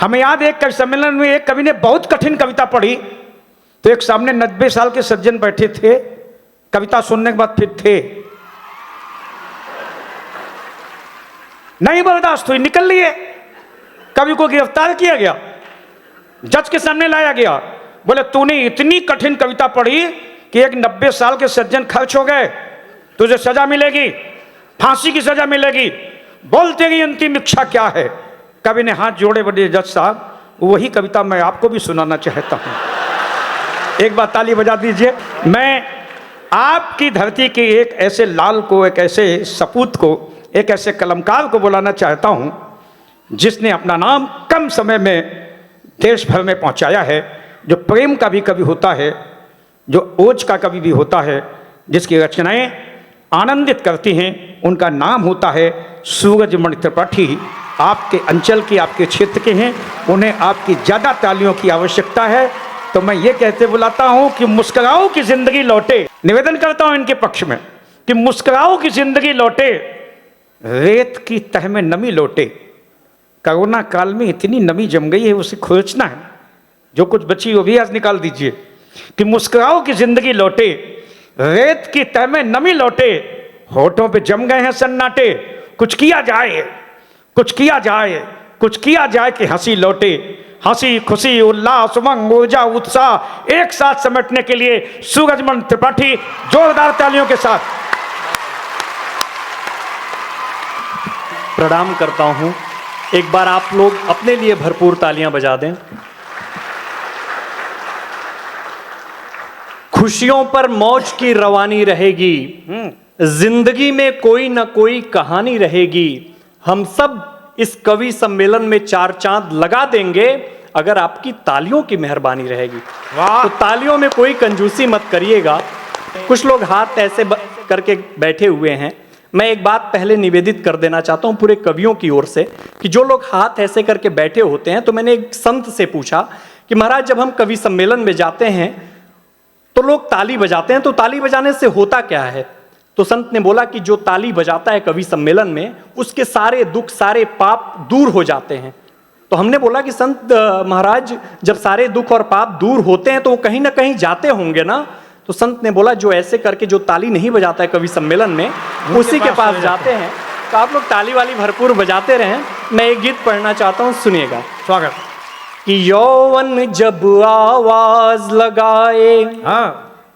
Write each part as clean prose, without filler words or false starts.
हमें याद है एक कवि सम्मेलन में एक कवि ने बहुत कठिन कविता पढ़ी, तो एक सामने 90 साल के सज्जन बैठे थे, कविता सुनने के बाद फिर थे, नहीं बर्दाश्त हुई, निकल लिए। कवि को गिरफ्तार किया गया, जज के सामने लाया गया, बोले तूने इतनी कठिन कविता पढ़ी कि एक 90 साल के सज्जन खर्च हो गए, तुझे सजा मिलेगी, फांसी की सजा मिलेगी, बोल तेरी अंतिम इच्छा क्या है। कवि ने हाथ जोड़े, बोले जज साहब वही कविता मैं आपको भी सुनाना चाहता हूं, एक बार ताली बजा दीजिए। मैं आपकी धरती के एक ऐसे लाल को, एक ऐसे सपूत को, एक ऐसे कलमकार को बुलाना चाहता हूं जिसने अपना नाम कम समय में देश भर में पहुंचाया है, जो प्रेम का भी कवि होता है, जो ओज का कवि भी होता है, जिसकी रचनाएं आनंदित करती हैं। उनका नाम होता है सूरजमणि त्रिपाठी। आपके अंचल के, आपके क्षेत्र के हैं, उन्हें आपकी ज़्यादा तालियों की आवश्यकता है। तो मैं ये कहते बुलाता हूं कि मुस्कुराओ की जिंदगी लौटे। निवेदन करता हूं इनके पक्ष में कि मुस्कुराओ की जिंदगी लौटे, रेत की तह में नमी लौटे। कोरोना काल में इतनी नमी जम गई है, उसे खोजना है, जो कुछ बची वो भी आज निकाल दीजिए। कि मुस्कुराओ की जिंदगी लौटे, रेत की तह में नमी लौटे, होठों पे जम गए हैं सन्नाटे, कुछ किया जाए, कुछ किया जाए, कुछ किया जाए कि हंसी लौटे। हंसी, खुशी, उल्लास, उमंग, ऊर्जा, उत्साह एक साथ समेटने के लिए सूरजमणि त्रिपाठी जोरदार तालियों के साथ प्रणाम करता हूं। एक बार आप लोग अपने लिए भरपूर तालियां बजा दें। खुशियों पर मौज की रवानी रहेगी, जिंदगी में कोई ना कोई कहानी रहेगी। हम सब इस कवि सम्मेलन में 4 चांद लगा देंगे अगर आपकी तालियों की मेहरबानी रहेगी। तो तालियों में कोई कंजूसी मत करिएगा। कुछ लोग हाथ ऐसे करके बैठे हुए हैं। मैं एक बात पहले निवेदित कर देना चाहता हूं पूरे कवियों की ओर से कि जो लोग हाथ ऐसे करके बैठे होते हैं, तो मैंने एक संत से पूछा कि महाराज जब हम कवि सम्मेलन में जाते हैं तो लोग ताली बजाते हैं, तो ताली बजाने से होता क्या है? तो संत ने बोला कि जो ताली बजाता है कवि सम्मेलन में, उसके सारे दुख, सारे पाप दूर हो जाते हैं। तो हमने बोला कि संत महाराज जब सारे दुख और पाप दूर होते हैं तो वो कहीं ना कहीं जाते होंगे ना? तो संत ने बोला जो ऐसे करके जो ताली नहीं बजाता है कवि सम्मेलन में, उसी के पास जाते हैं। तो आप लोग ताली वाली भरपूर बजाते रहें। मैं एक गीत पढ़ना चाहता हूं, सुनिएगा। स्वागत। कि यौवन जब आवाज लगाए,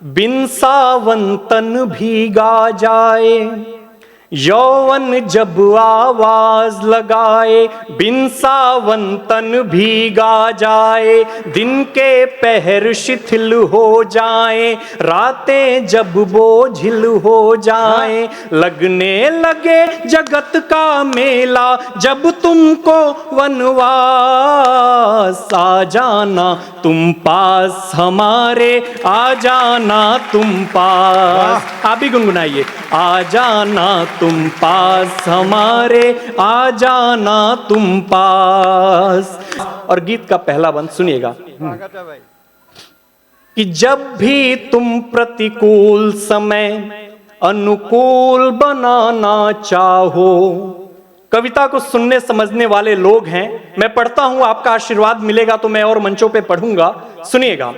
बिन सावन तन भीगा जाए। यौवन जब आवाज लगाए, बिन सावन तन भीगा जाए। दिन के पहर शिथिल हो जाए, रातें जब बोझिल हो जाए। लगने लगे जगत का मेला, जब तुमको वनवास। आ जाना तुम पास हमारे, आ जाना तुम पास। आप भी गुनगुनाइए। आ जाना तुम पास हमारे, आ जाना तुम पास। और गीत का पहला बंद सुनिएगा कि जब भी तुम प्रतिकूल समय अनुकूल बनाना चाहो। कविता को सुनने समझने वाले लोग हैं। मैं पढ़ता हूं, आपका आशीर्वाद मिलेगा तो मैं और मंचों पे पढ़ूंगा। सुनिएगा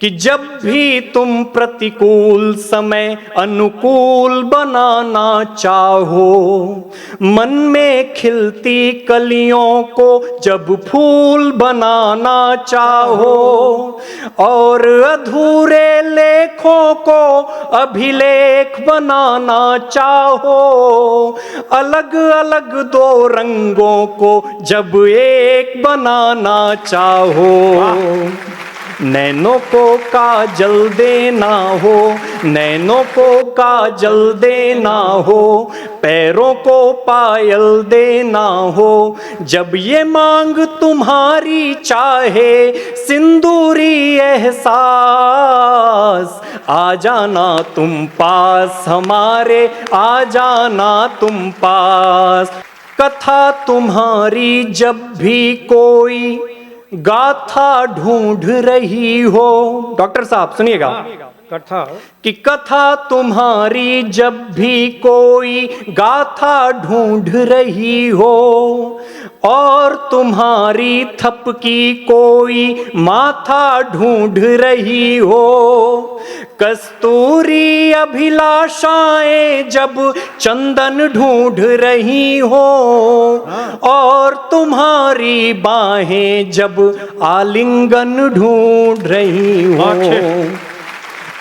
कि जब भी तुम प्रतिकूल समय अनुकूल बनाना चाहो। मन में खिलती कलियों को जब फूल बनाना चाहो। और अधूरे लेखों को अभिलेख बनाना चाहो। अलग अलग 2 रंगों को जब एक बनाना चाहो। नैनों को काजल देना हो, नैनों को काजल देना हो। पैरों को पायल देना हो। जब ये मांग तुम्हारी चाहे सिंदूरी एहसास। आ जाना तुम पास हमारे, आ जाना तुम पास। कथा तुम्हारी जब भी कोई गाथा ढूंढ रही हो। डॉक्टर साहब सुनिएगा। कथा कि कथा तुम्हारी जब भी कोई गाथा ढूंढ रही हो और तुम्हारी थप की कोई माथा ढूंढ रही हो, कस्तूरी अभिलाषाएं जब चंदन ढूंढ रही हो और तुम्हारी बाहें जब आलिंगन ढूंढ रही हो,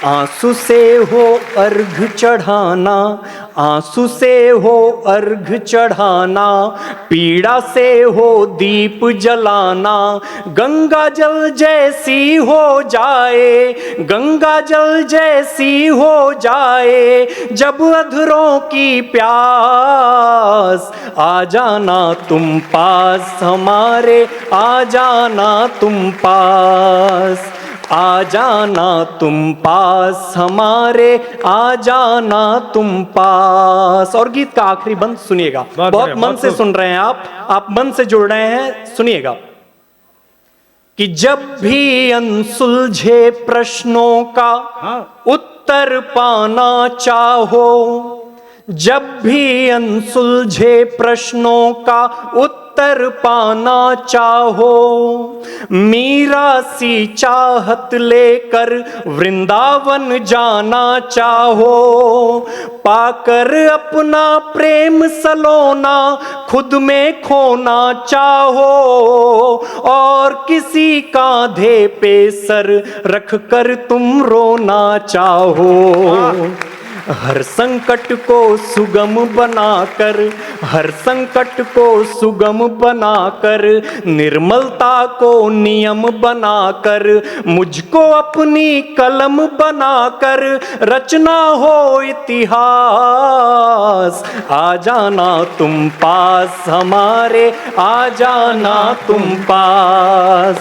आंसू से हो अर्घ चढ़ाना, आंसू से हो अर्घ चढ़ाना, पीड़ा से हो दीप जलाना, गंगा जल जैसी हो जाए, गंगा जल जैसी हो जाए जब अधरों की प्यास, आ जाना तुम पास हमारे, आ जाना तुम पास, आ जाना तुम पास हमारे, आ जाना तुम पास। और गीत का आखिरी बंद सुनिएगा, बहुत मन से सुन रहे हैं आप मन से जुड़ रहे हैं, सुनिएगा। कि जब भी अनसुलझे प्रश्नों का उत्तर पाना चाहो, जब भी अनसुलझे प्रश्नों का उत्तर पाना चाहो, मीरा सी चाहत लेकर वृंदावन जाना चाहो, पाकर अपना प्रेम सलोना खुद में खोना चाहो और किसी कांधे पे सर रख कर तुम रोना चाहो, हर संकट को सुगम बनाकर, हर संकट को सुगम बनाकर, निर्मलता को नियम बनाकर, मुझको अपनी कलम बनाकर रचना हो इतिहास, आ जाना तुम पास हमारे, आ जाना तुम पास,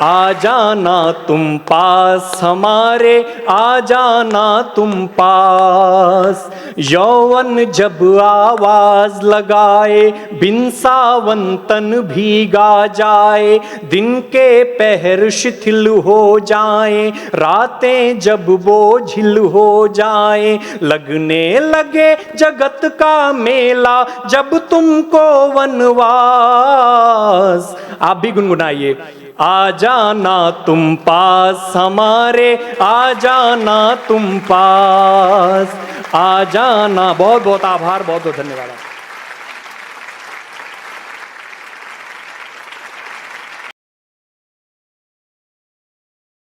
आ जाना तुम पास हमारे, आ जाना तुम पास। यौवन जब आवाज लगाए, बिन सावन तन भीगा जाए, दिन के पहर शिथिल हो जाए, रातें जब बोझिल हो जाए, लगने लगे जगत का मेला जब तुमको वनवास। आप भी गुनगुनाइए, आ जाना तुम पास हमारे, आ जाना तुम पास, आ जाना। बहुत बहुत आभार, बहुत बहुत धन्यवाद।